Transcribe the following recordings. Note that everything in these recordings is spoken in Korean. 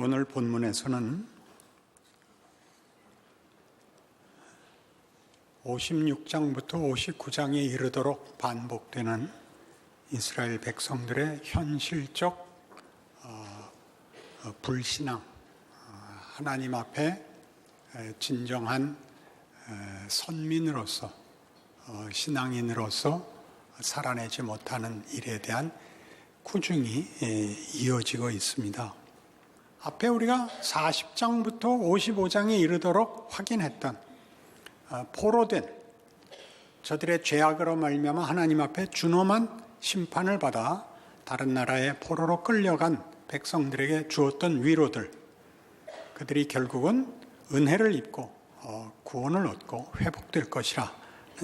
오늘 본문에서는 56장부터 59장에 이르도록 반복되는 이스라엘 백성들의 현실적 불신앙, 하나님 앞에 진정한 선민으로서 신앙인으로서 살아내지 못하는 일에 대한 꾸중이 이어지고 있습니다. 앞에 우리가 40장부터 55장에 이르도록 확인했던 포로된 저들의 죄악으로 말미암아 하나님 앞에 준엄한 심판을 받아 다른 나라의 포로로 끌려간 백성들에게 주었던 위로들, 그들이 결국은 은혜를 입고 구원을 얻고 회복될 것이라는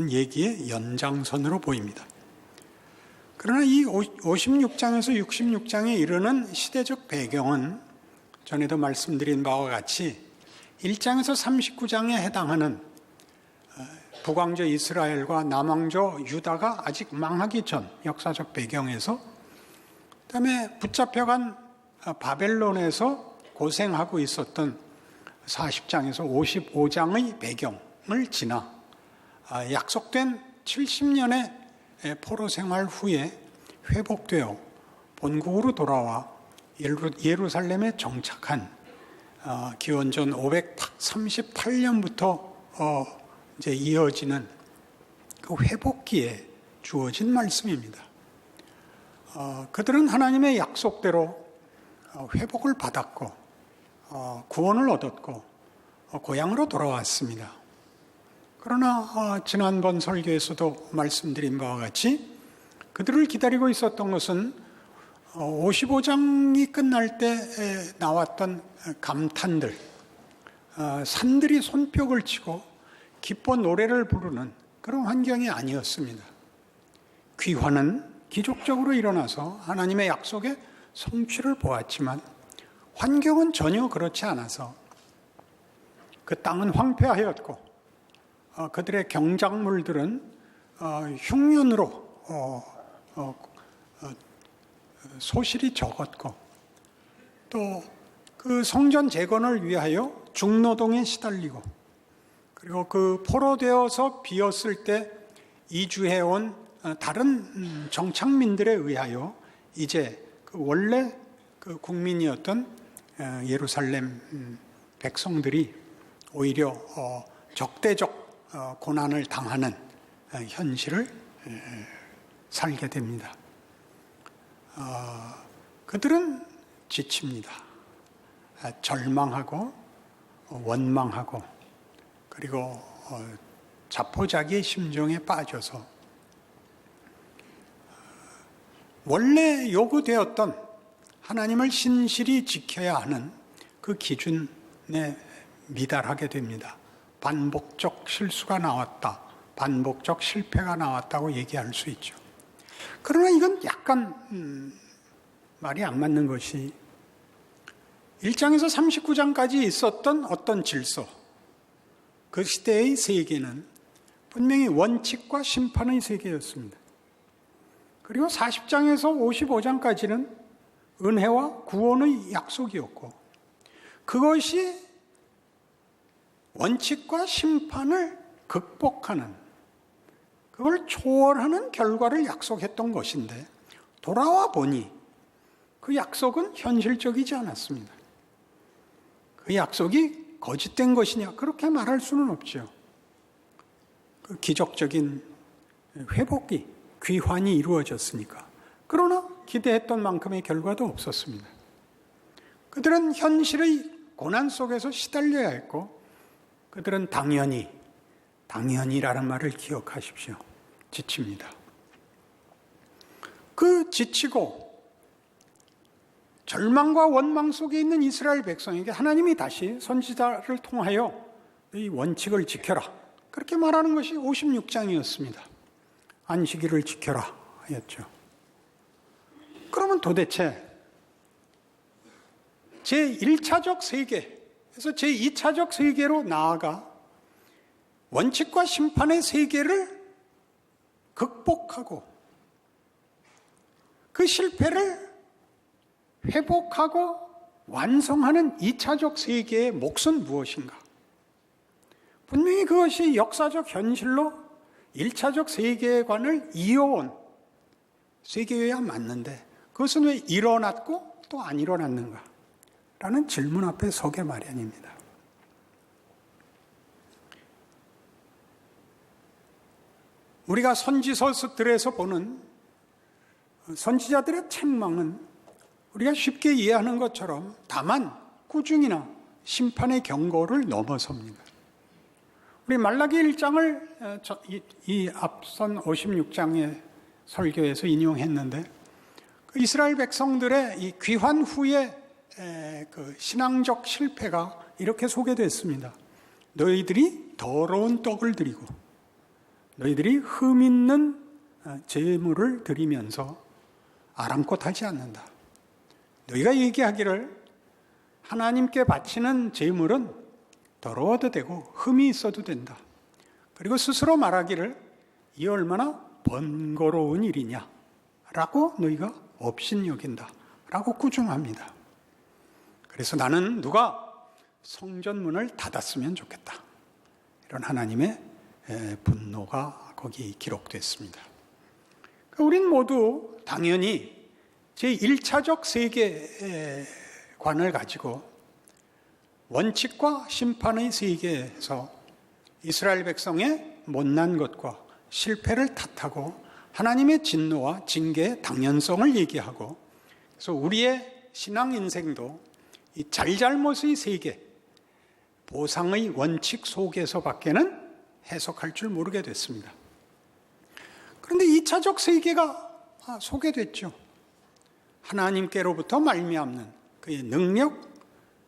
얘기의 연장선으로 보입니다. 그러나 이 56장에서 66장에 이르는 시대적 배경은 전에도 말씀드린 바와 같이 1장에서 39장에 해당하는 북왕조 이스라엘과 남왕조 유다가 아직 망하기 전 역사적 배경에서, 그다음에 붙잡혀간 바벨론에서 고생하고 있었던 40장에서 55장의 배경을 지나 약속된 70년의 포로 생활 후에 회복되어 본국으로 돌아와 예루살렘에 정착한 기원전 538년부터 이제 이어지는 그 회복기에 주어진 말씀입니다. 그들은 하나님의 약속대로 회복을 받았고 구원을 얻었고 고향으로 돌아왔습니다. 그러나 지난번 설교에서도 말씀드린 바와 같이 그들을 기다리고 있었던 것은 55장이 끝날 때 나왔던 감탄들, 산들이 손뼉을 치고 기뻐 노래를 부르는 그런 환경이 아니었습니다. 귀환은 기적적으로 일어나서 하나님의 약속의 성취를 보았지만 환경은 전혀 그렇지 않아서 그 땅은 황폐하였고 그들의 경작물들은 흉년으로 소실이 적었고, 또 그 성전 재건을 위하여 중노동에 시달리고, 그리고 그 포로되어서 비었을 때 이주해온 다른 정착민들에 의하여 이제 그 원래 그 국민이었던 예루살렘 백성들이 오히려 적대적 고난을 당하는 현실을 살게 됩니다. 그들은 지칩니다. 절망하고 원망하고, 그리고 자포자기의 심정에 빠져서 원래 요구되었던 하나님을 신실히 지켜야 하는 그 기준에 미달하게 됩니다. 반복적 실수가 나왔다, 반복적 실패가 나왔다고 얘기할 수 있죠. 그러나 이건 약간 말이 안 맞는 것이 1장에서 39장까지 있었던 어떤 질서, 그 시대의 세계는 분명히 원칙과 심판의 세계였습니다. 그리고 40장에서 55장까지는 은혜와 구원의 약속이었고, 그것이 원칙과 심판을 극복하는, 그걸 초월하는 결과를 약속했던 것인데, 돌아와 보니 그 약속은 현실적이지 않았습니다. 그 약속이 거짓된 것이냐, 그렇게 말할 수는 없죠. 그 기적적인 회복이, 귀환이 이루어졌으니까. 그러나 기대했던 만큼의 결과도 없었습니다. 그들은 현실의 고난 속에서 시달려야 했고, 그들은 당연히라는 말을 기억하십시오. 지칩니다. 그 지치고 절망과 원망 속에 있는 이스라엘 백성에게 하나님이 다시 선지자를 통하여 이 원칙을 지켜라, 그렇게 말하는 것이 56장이었습니다. 안식일을 지켜라 였죠. 그러면 도대체 제1차적 세계에서 제2차적 세계로 나아가 원칙과 심판의 세계를 극복하고 그 실패를 회복하고 완성하는 2차적 세계의 몫은 무엇인가? 분명히 그것이 역사적 현실로 1차적 세계관을 이어온 세계여야 맞는데 그것은 왜 일어났고 또 안 일어났는가? 라는 질문 앞에 서게 마련입니다. 우리가 선지서들에서 보는 선지자들의 책망은 우리가 쉽게 이해하는 것처럼 다만 꾸중이나 심판의 경고를 넘어섭니다. 우리 말라기 1장을 이 앞선 56장의 설교에서 인용했는데 그 이스라엘 백성들의 이 귀환 후의 그 신앙적 실패가 이렇게 소개됐습니다. 너희들이 더러운 떡을 드리고 너희들이 흠 있는 제물을 드리면서 아랑곳하지 않는다. 너희가 얘기하기를 하나님께 바치는 제물은 더러워도 되고 흠이 있어도 된다. 그리고 스스로 말하기를 이 얼마나 번거로운 일이냐 라고 너희가 업신여긴다 라고 꾸중합니다. 그래서 나는 누가 성전문을 닫았으면 좋겠다. 이런 하나님의 분노가 거기 기록됐습니다. 우린 모두 당연히 제1차적 세계관을 가지고 원칙과 심판의 세계에서 이스라엘 백성의 못난 것과 실패를 탓하고 하나님의 진노와 징계의 당연성을 얘기하고 그래서 우리의 신앙 인생도 이 잘잘못의 세계, 보상의 원칙 속에서밖에는 해석할 줄 모르게 됐습니다. 그런데 2차적 세계가 소개됐죠. 하나님께로부터 말미암는 그의 능력,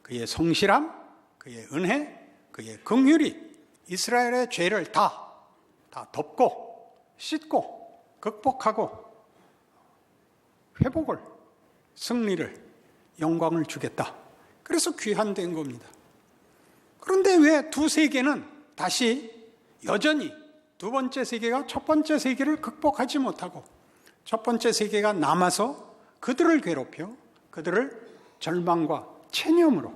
그의 성실함, 그의 은혜, 그의 긍휼이 이스라엘의 죄를 다 덮고 씻고 극복하고 회복을, 승리를, 영광을 주겠다. 그래서 귀환된 겁니다. 그런데 왜 두 세계는 다시 여전히 두 번째 세계가 첫 번째 세계를 극복하지 못하고 첫 번째 세계가 남아서 그들을 괴롭혀 그들을 절망과 체념으로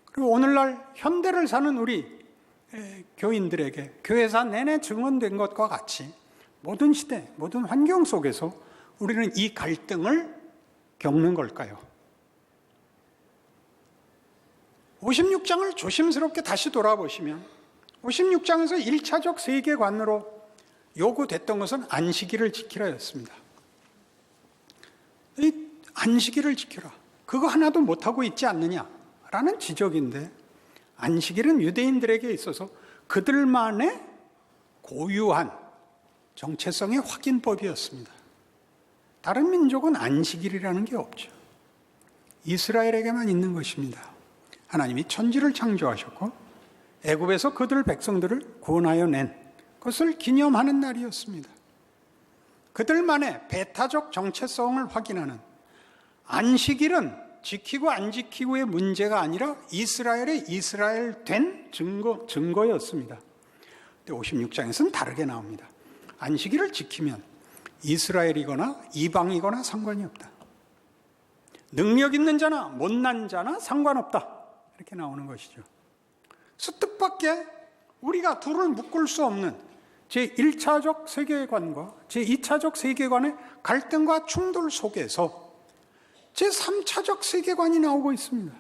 그리고 오늘날 현대를 사는 우리 교인들에게 교회사 내내 증언된 것과 같이 모든 시대, 모든 환경 속에서 우리는 이 갈등을 겪는 걸까요? 56장을 조심스럽게 다시 돌아보시면 56장에서 1차적 세계관으로 요구됐던 것은 안식일을 지키라였습니다. 이 안식일을 지켜라. 그거 하나도 못하고 있지 않느냐라는 지적인데 안식일은 유대인들에게 있어서 그들만의 고유한 정체성의 확인법이었습니다. 다른 민족은 안식일이라는 게 없죠. 이스라엘에게만 있는 것입니다. 하나님이 천지를 창조하셨고 애굽에서 그들 백성들을 구원하여 낸 것을 기념하는 날이었습니다. 그들만의 배타적 정체성을 확인하는 안식일은 지키고 안 지키고의 문제가 아니라 이스라엘의 이스라엘 된 증거였습니다. 근데 56장에서는 다르게 나옵니다. 안식일을 지키면 이스라엘이거나 이방이거나 상관이 없다. 능력 있는 자나 못난 자나 상관없다. 이렇게 나오는 것이죠. 그래서 뜻밖의 우리가 둘을 묶을 수 없는 제1차적 세계관과 제2차적 세계관의 갈등과 충돌 속에서 제3차적 세계관이 나오고 있습니다.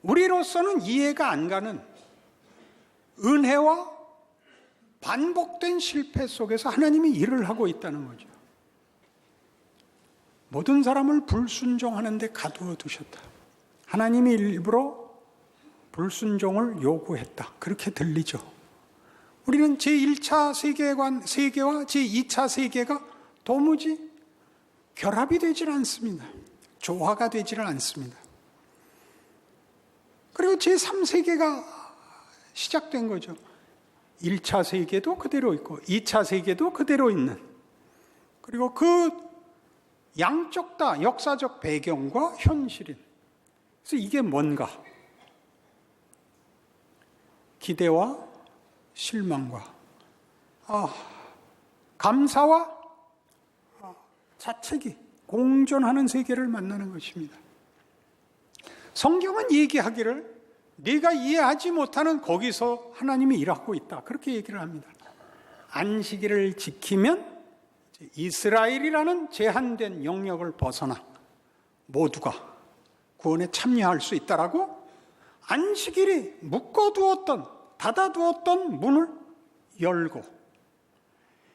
우리로서는 이해가 안 가는 은혜와 반복된 실패 속에서 하나님이 일을 하고 있다는 거죠. 모든 사람을 불순종하는 데 가두어 두셨다. 하나님이 일부러 불순종을 요구했다. 그렇게 들리죠. 우리는 제1차 세계와 제2차 세계가 도무지 결합이 되질 않습니다. 조화가 되질 않습니다. 그리고 제3세계가 시작된 거죠. 1차 세계도 그대로 있고 2차 세계도 그대로 있는 그리고 그 양쪽 다 역사적 배경과 현실인 그래서 이게 뭔가 기대와 실망과 감사와 자책이 공존하는 세계를 만나는 것입니다. 성경은 얘기하기를 네가 이해하지 못하는 거기서 하나님이 일하고 있다. 그렇게 얘기를 합니다. 안식일을 지키면 이스라엘이라는 제한된 영역을 벗어나 모두가 구원에 참여할 수 있다라고 안식일이 묶어두었던, 닫아두었던 문을 열고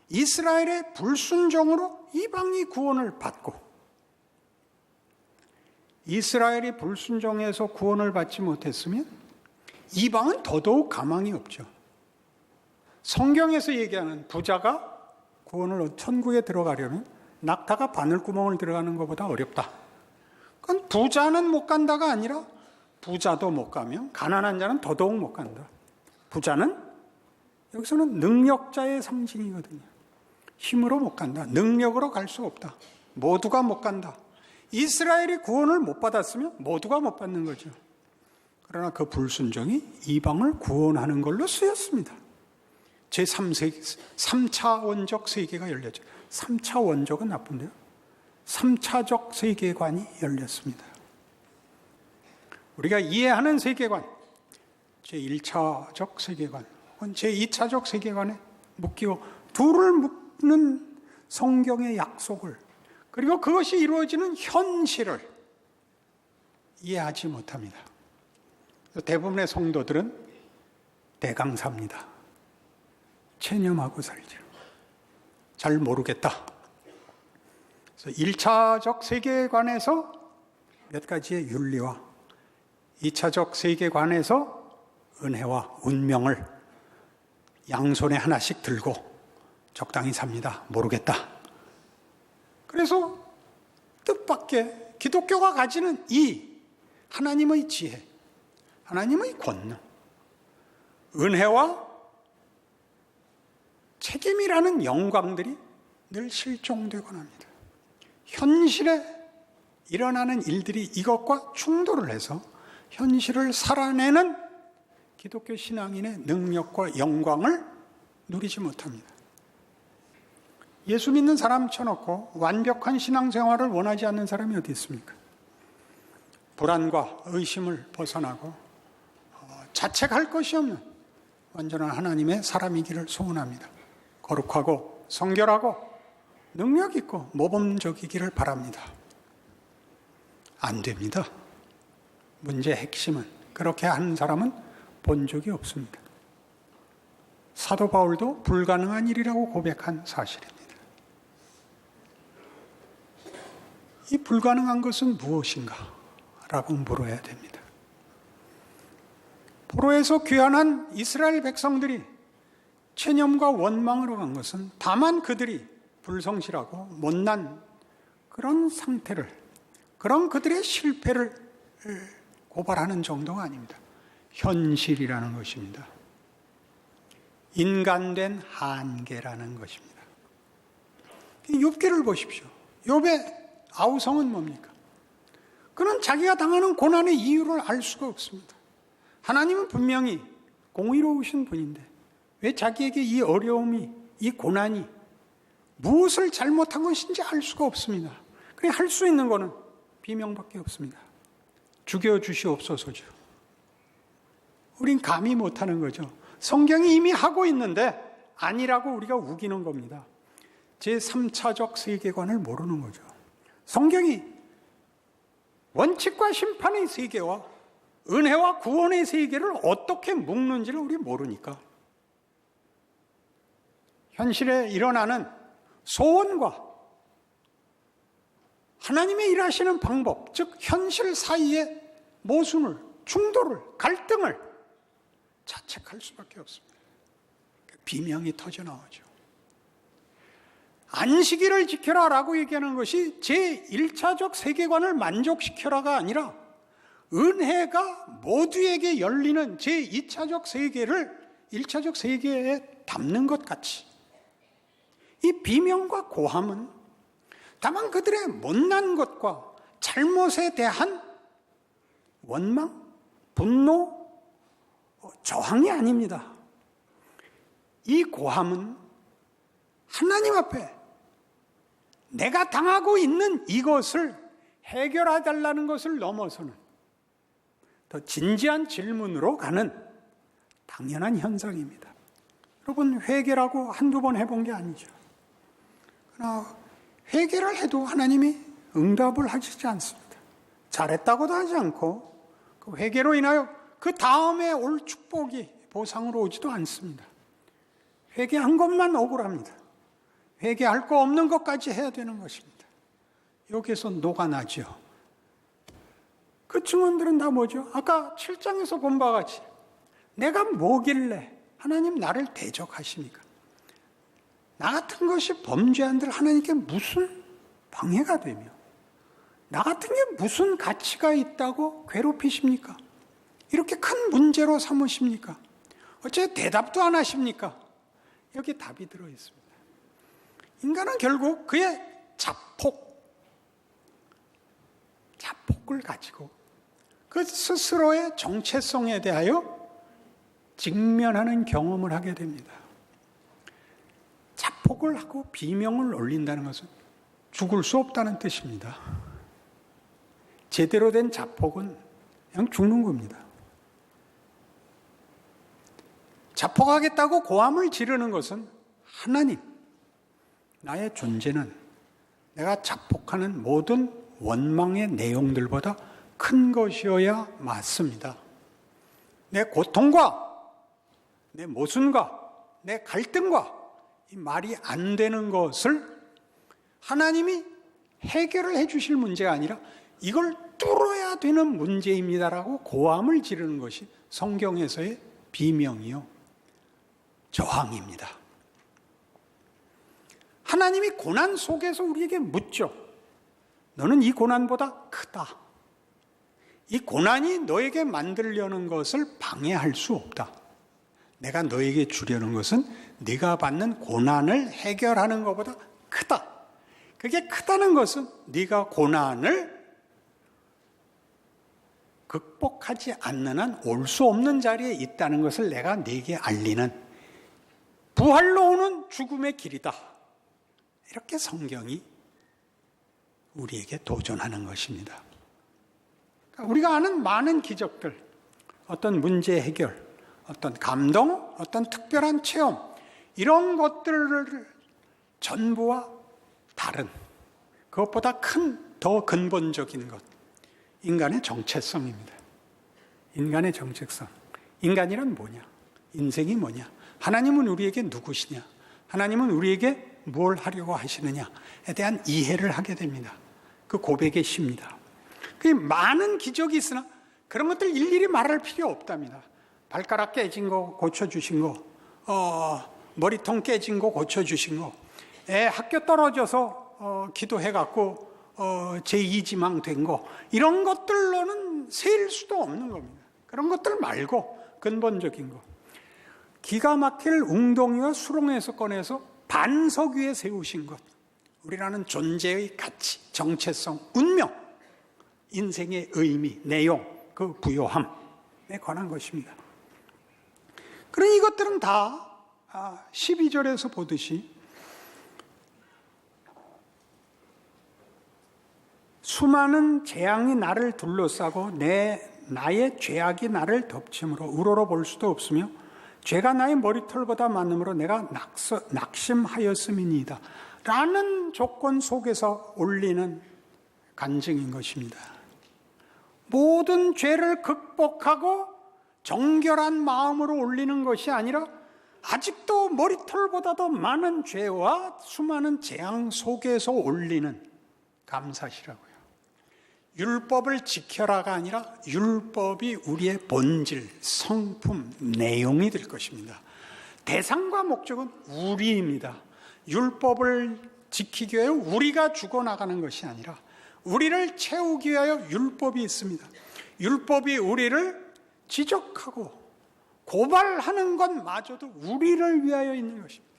이스라엘의 불순종으로 이방이 구원을 받고, 이스라엘이 불순종해서 구원을 받지 못했으면 이방은 더더욱 가망이 없죠. 성경에서 얘기하는 부자가 구원을 천국에 들어가려면 낙타가 바늘구멍을 들어가는 것보다 어렵다. 그건 부자는 못 간다가 아니라 부자도 못 가면 가난한 자는 더더욱 못 간다. 부자는 여기서는 능력자의 상징이거든요. 힘으로 못 간다. 능력으로 갈 수 없다. 모두가 못 간다. 이스라엘이 구원을 못 받았으면 모두가 못 받는 거죠. 그러나 그 불순종이 이방을 구원하는 걸로 쓰였습니다. 제3세기, 3차 원적 세계가 열렸죠. 3차 원적은 나쁜데요. 3차적 세계관이 열렸습니다. 우리가 이해하는 세계관, 제1차적 세계관, 혹은 제2차적 세계관에 묶이고 둘을 묶는 성경의 약속을, 그리고 그것이 이루어지는 현실을 이해하지 못합니다. 대부분의 성도들은 대강사입니다. 체념하고 살죠. 잘 모르겠다. 그래서 1차적 세계관에서 몇 가지의 윤리와 2차적 세계관에서 은혜와 운명을 양손에 하나씩 들고 적당히 삽니다. 모르겠다. 그래서 뜻밖의 기독교가 가지는 이 하나님의 지혜, 하나님의 권능, 은혜와 책임이라는 영광들이 늘 실종되곤 합니다. 현실에 일어나는 일들이 이것과 충돌을 해서 현실을 살아내는 기독교 신앙인의 능력과 영광을 누리지 못합니다. 예수 믿는 사람 쳐놓고 완벽한 신앙생활을 원하지 않는 사람이 어디 있습니까? 불안과 의심을 벗어나고 자책할 것이 없는 완전한 하나님의 사람이기를 소원합니다. 거룩하고 성결하고 능력 있고 모범적이기를 바랍니다. 안 됩니다. 문제의 핵심은 그렇게 하는 사람은 본 적이 없습니다. 사도 바울도 불가능한 일이라고 고백한 사실입니다. 이 불가능한 것은 무엇인가? 라고 물어야 됩니다. 포로에서 귀환한 이스라엘 백성들이 체념과 원망으로 간 것은 다만 그들이 불성실하고 못난 그런 상태를, 그런 그들의 실패를 고발하는 정도가 아닙니다. 현실이라는 것입니다. 인간된 한계라는 것입니다. 욥기를 보십시오. 욥의 아우성은 뭡니까? 그는 자기가 당하는 고난의 이유를 알 수가 없습니다. 하나님은 분명히 공의로우신 분인데 왜 자기에게 이 어려움이, 이 고난이 무엇을 잘못한 것인지 알 수가 없습니다. 그냥 할 수 있는 거는 비명밖에 없습니다. 죽여주시옵소서죠. 우린 감히 못하는 거죠. 성경이 이미 하고 있는데 아니라고 우리가 우기는 겁니다. 제3차적 세계관을 모르는 거죠. 성경이 원칙과 심판의 세계와 은혜와 구원의 세계를 어떻게 묶는지를 우리 모르니까 현실에 일어나는 소원과 하나님의 일하시는 방법, 즉 현실 사이의 모순을, 충돌을, 갈등을 자책할 수밖에 없습니다. 비명이 터져나오죠. 안식일을 지켜라라고 얘기하는 것이 제1차적 세계관을 만족시켜라가 아니라 은혜가 모두에게 열리는 제2차적 세계를 1차적 세계에 담는 것 같이, 이 비명과 고함은 다만 그들의 못난 것과 잘못에 대한 원망, 분노, 저항이 아닙니다. 이 고함은 하나님 앞에 내가 당하고 있는 이것을 해결해달라는 것을 넘어서는 더 진지한 질문으로 가는 당연한 현상입니다. 여러분, 회개라고 한두 번 해본 게 아니죠. 그러나 회개를 해도 하나님이 응답을 하시지 않습니다. 잘했다고도 하지 않고 그 회개로 인하여 그 다음에 올 축복이 보상으로 오지도 않습니다. 회개한 것만 억울합니다. 회개할 거 없는 것까지 해야 되는 것입니다. 여기에서 녹아나죠. 그 증언들은 다 뭐죠? 아까 7장에서 본 바와 같이 내가 뭐길래 하나님 나를 대적하십니까? 나 같은 것이 범죄한들 하나님께 무슨 방해가 되며 나 같은 게 무슨 가치가 있다고 괴롭히십니까? 이렇게 큰 문제로 삼으십니까? 어째 대답도 안 하십니까? 여기 답이 들어있습니다. 인간은 결국 그의 자폭을 가지고 그 스스로의 정체성에 대하여 직면하는 경험을 하게 됩니다. 자폭을 하고 비명을 올린다는 것은 죽을 수 없다는 뜻입니다. 제대로 된 자폭은 그냥 죽는 겁니다. 자폭하겠다고 고함을 지르는 것은 하나님, 나의 존재는 내가 자폭하는 모든 원망의 내용들보다 큰 것이어야 맞습니다. 내 고통과 내 모순과 내 갈등과 이 말이 안 되는 것을 하나님이 해결을 해 주실 문제가 아니라 이걸 뚫어야 되는 문제입니다라고 고함을 지르는 것이 성경에서의 비명이요, 저항입니다. 하나님이 고난 속에서 우리에게 묻죠. 너는 이 고난보다 크다. 이 고난이 너에게 만들려는 것을 방해할 수 없다. 내가 너에게 주려는 것은 네가 받는 고난을 해결하는 것보다 크다. 그게 크다는 것은 네가 고난을 극복하지 않는 한 올 수 없는 자리에 있다는 것을 내가 네게 알리는 부활로 오는 죽음의 길이다. 이렇게 성경이 우리에게 도전하는 것입니다. 우리가 아는 많은 기적들, 어떤 문제 해결, 어떤 감동, 어떤 특별한 체험, 이런 것들을 전부와 다른, 그것보다 더 근본적인 것, 인간의 정체성입니다. 인간의 정체성. 인간이란 뭐냐? 인생이 뭐냐? 하나님은 우리에게 누구시냐? 하나님은 우리에게 뭘 하려고 하시느냐에 대한 이해를 하게 됩니다. 그 고백의 시입니다. 그 많은 기적이 있으나 그런 것들 일일이 말할 필요 없답니다. 발가락 깨진 거 고쳐주신 거, 머리통 깨진 거 고쳐주신 거, 애 학교 떨어져서 기도해갖고 제2지망 된 거, 이런 것들로는 세일 수도 없는 겁니다. 그런 것들 말고 근본적인 거, 기가 막힐 웅덩이와 수렁에서 꺼내서 반석 위에 세우신 것, 우리라는 존재의 가치, 정체성, 운명, 인생의 의미, 내용, 그 부요함에 관한 것입니다. 그런 이것들은 다 12절에서 보듯이 수많은 재앙이 나를 둘러싸고 나의 죄악이 나를 덮침으로 우러러볼 수도 없으며 죄가 나의 머리털보다 많음으로 내가 낙심하였음이니이다 라는 조건 속에서 올리는 간증인 것입니다. 모든 죄를 극복하고 정결한 마음으로 올리는 것이 아니라 아직도 머리털보다도 많은 죄와 수많은 재앙 속에서 올리는 감사시라고요. 율법을 지켜라가 아니라 율법이 우리의 본질, 성품, 내용이 될 것입니다. 대상과 목적은 우리입니다. 율법을 지키기 위하여 우리가 죽어나가는 것이 아니라 우리를 채우기 위하여 율법이 있습니다. 율법이 우리를 지적하고 고발하는 것마저도 우리를 위하여 있는 것입니다.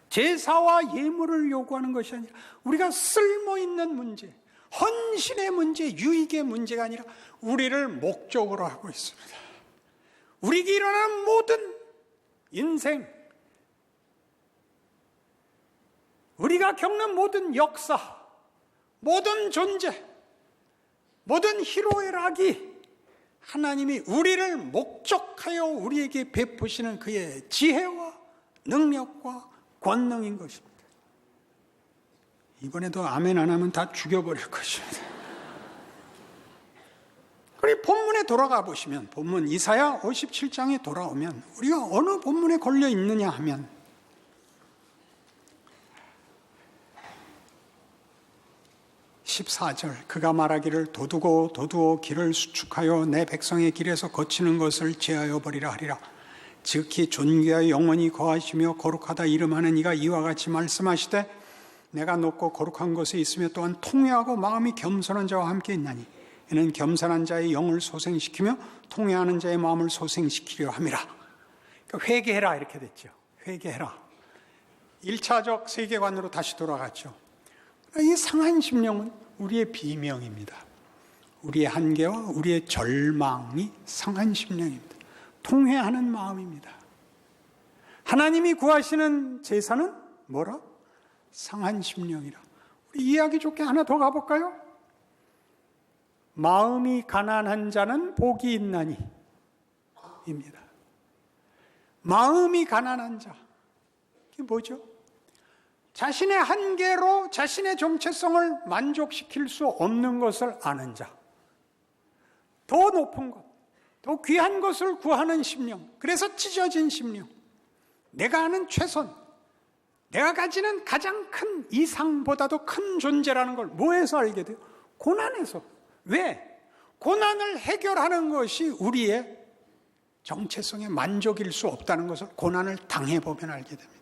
제사와 예물을 요구하는 것이 아니라 우리가 쓸모있는 문제, 헌신의 문제, 유익의 문제가 아니라 우리를 목적으로 하고 있습니다. 우리에게 일어나는 모든 인생, 우리가 겪는 모든 역사, 모든 존재, 모든 희로애락이 하나님이 우리를 목적하여 우리에게 베푸시는 그의 지혜와 능력과 권능인 것입니다. 이번에도 아멘 안 하면 다 죽여버릴 것입니다. 그리고 본문에 돌아가 보시면, 본문 이사야 57장에 돌아오면 우리가 어느 본문에 걸려 있느냐 하면 14절, 그가 말하기를 도두고 길을 수축하여 내 백성의 길에서 거치는 것을 제하여 버리라 하리라. 즉히 존귀하여 영원히 거하시며 거룩하다 이름하는 이가 이와 같이 말씀하시되 내가 높고 거룩한 곳에 있으며 또한 통회하고 마음이 겸손한 자와 함께 있나니 이는 겸손한 자의 영을 소생시키며 통회하는 자의 마음을 소생시키려 함이라. 그러니까 회개해라 이렇게 됐죠. 회개해라. 1차적 세계관으로 다시 돌아갔죠. 이 상한 심령은 우리의 비명입니다. 우리의 한계와 우리의 절망이 상한 심령입니다. 통회하는 마음입니다. 하나님이 구하시는 제사는 뭐라? 상한 심령이라. 우리 이해하기 좋게 하나 더 가볼까요? 마음이 가난한 자는 복이 있나니 입니다. 마음이 가난한 자, 이게 뭐죠? 자신의 한계로 자신의 정체성을 만족시킬 수 없는 것을 아는 자, 더 높은 것, 더 귀한 것을 구하는 심령, 그래서 찢어진 심령, 내가 아는 최선, 내가 가지는 가장 큰 이상보다도 큰 존재라는 걸 뭐에서 알게 돼요? 고난에서. 왜? 고난을 해결하는 것이 우리의 정체성의 만족일 수 없다는 것을 고난을 당해보면 알게 됩니다.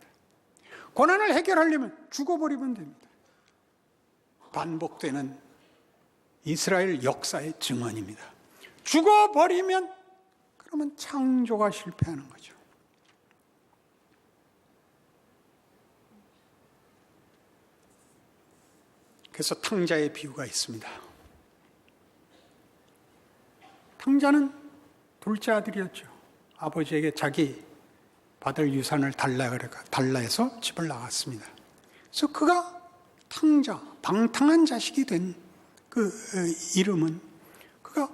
고난을 해결하려면 죽어버리면 됩니다. 반복되는 이스라엘 역사의 증언입니다. 죽어버리면 그러면 창조가 실패하는 거죠. 그래서 탕자의 비유가 있습니다. 탕자는 둘째 아들이었죠. 아버지에게 자기 받을 유산을 달라 해서 집을 나갔습니다. 그래서 그가 탕자, 방탕한 자식이 된 그 이름은 그가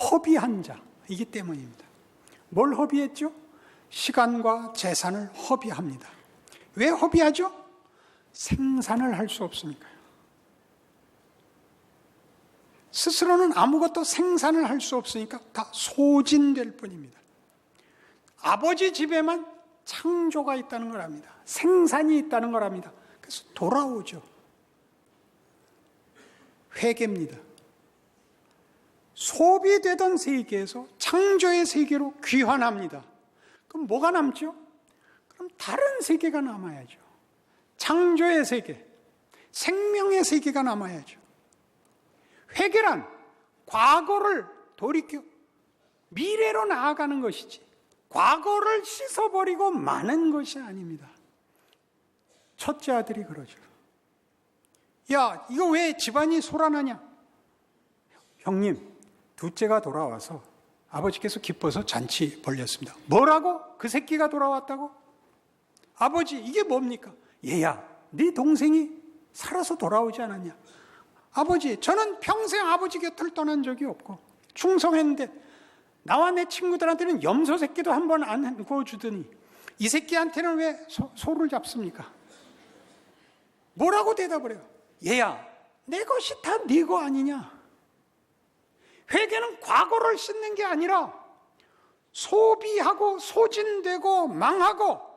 허비한 자이기 때문입니다. 뭘 허비했죠? 시간과 재산을 허비합니다. 왜 허비하죠? 생산을 할 수 없으니까요. 스스로는 아무것도 생산을 할 수 없으니까 다 소진될 뿐입니다. 아버지 집에만 창조가 있다는 걸 압니다. 생산이 있다는 걸 압니다. 그래서 돌아오죠. 회개입니다. 소비되던 세계에서 창조의 세계로 귀환합니다. 그럼 뭐가 남죠? 그럼 다른 세계가 남아야죠. 창조의 세계, 생명의 세계가 남아야죠. 회개란 과거를 돌이켜 미래로 나아가는 것이지 과거를 씻어버리고 마는 것이 아닙니다. 첫째 아들이 그러죠. 야, 이거 왜 집안이 소란하냐? 형님, 둘째가 돌아와서 아버지께서 기뻐서 잔치 벌렸습니다. 뭐라고? 그 새끼가 돌아왔다고? 아버지, 이게 뭡니까? 얘야, 네 동생이 살아서 돌아오지 않았냐? 아버지, 저는 평생 아버지 곁을 떠난 적이 없고 충성했는데 나와 내 친구들한테는 염소 새끼도 한 번 안 구워주더니 이 새끼한테는 왜 소를 잡습니까? 뭐라고 대답을 해요? 얘야, 내 것이 다 네 거 아니냐? 회개는 과거를 씻는 게 아니라 소비하고 소진되고 망하고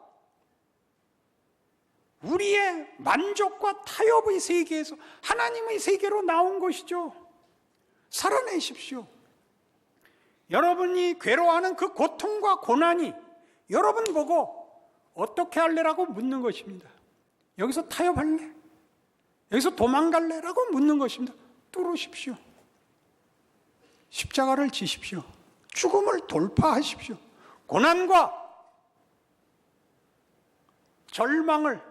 우리의 만족과 타협의 세계에서 하나님의 세계로 나온 것이죠. 살아내십시오. 여러분이 괴로워하는 그 고통과 고난이 여러분 보고 어떻게 할래라고 묻는 것입니다. 여기서 타협할래? 여기서 도망갈래? 라고 묻는 것입니다. 뚫으십시오. 십자가를 지십시오. 죽음을 돌파하십시오. 고난과 절망을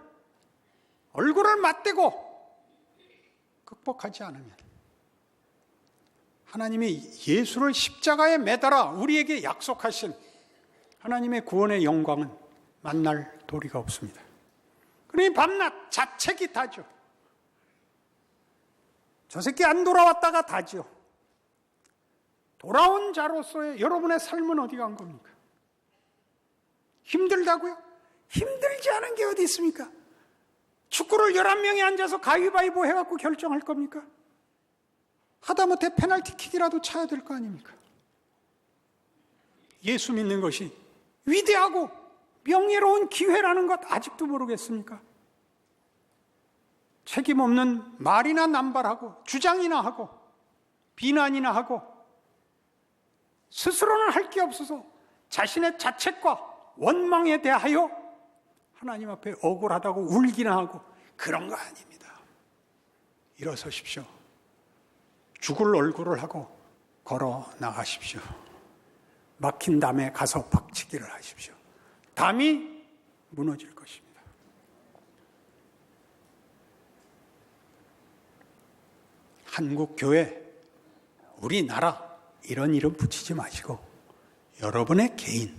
얼굴을 맞대고 극복하지 않으면 하나님이 예수를 십자가에 매달아 우리에게 약속하신 하나님의 구원의 영광은 만날 도리가 없습니다. 그러니 밤낮 자책이 다죠. 저 새끼 안 돌아왔다가 다죠. 돌아온 자로서의 여러분의 삶은 어디 간 겁니까? 힘들다고요? 힘들지 않은 게 어디 있습니까? 축구를 11명이 앉아서 가위바위보 해갖고 결정할 겁니까? 하다못해 페널티킥이라도 차야 될 거 아닙니까? 예수 믿는 것이 위대하고 명예로운 기회라는 것 아직도 모르겠습니까? 책임 없는 말이나 남발하고 주장이나 하고 비난이나 하고 스스로는 할 게 없어서 자신의 자책과 원망에 대하여 하나님 앞에 억울하다고 울기나 하고 그런 거 아닙니다. 일어서십시오. 죽을 얼굴을 하고 걸어 나가십시오. 막힌 담에 가서 박치기를 하십시오. 담이 무너질 것입니다. 한국 교회, 우리나라 이런 이름 붙이지 마시고 여러분의 개인,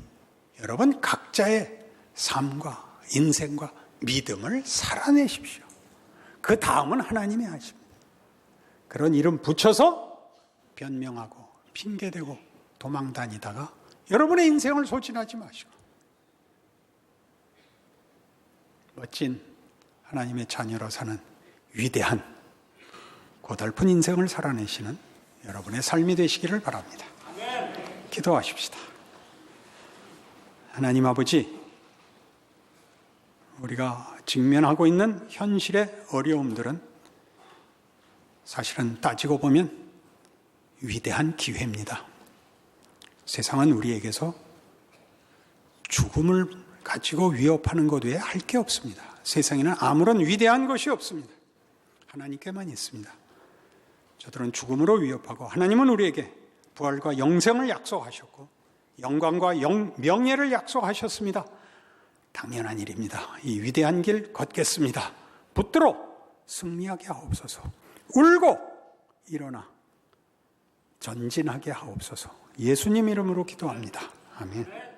여러분 각자의 삶과 인생과 믿음을 살아내십시오. 그 다음은 하나님이 하십니다. 그런 이름 붙여서 변명하고 핑계대고 도망다니다가 여러분의 인생을 소진하지 마시고 멋진 하나님의 자녀로 사는 위대한 고달픈 인생을 살아내시는 여러분의 삶이 되시기를 바랍니다. 기도하십시다. 하나님 아버지, 우리가 직면하고 있는 현실의 어려움들은 사실은 따지고 보면 위대한 기회입니다. 세상은 우리에게서 죽음을 가지고 위협하는 것 외에 할 게 없습니다. 세상에는 아무런 위대한 것이 없습니다. 하나님께만 있습니다. 저들은 죽음으로 위협하고 하나님은 우리에게 부활과 영생을 약속하셨고 영광과 명예를 약속하셨습니다. 당연한 일입니다. 이 위대한 길 걷겠습니다. 붙들어 승리하게 하옵소서. 울고 일어나 전진하게 하옵소서. 예수님 이름으로 기도합니다. 아멘.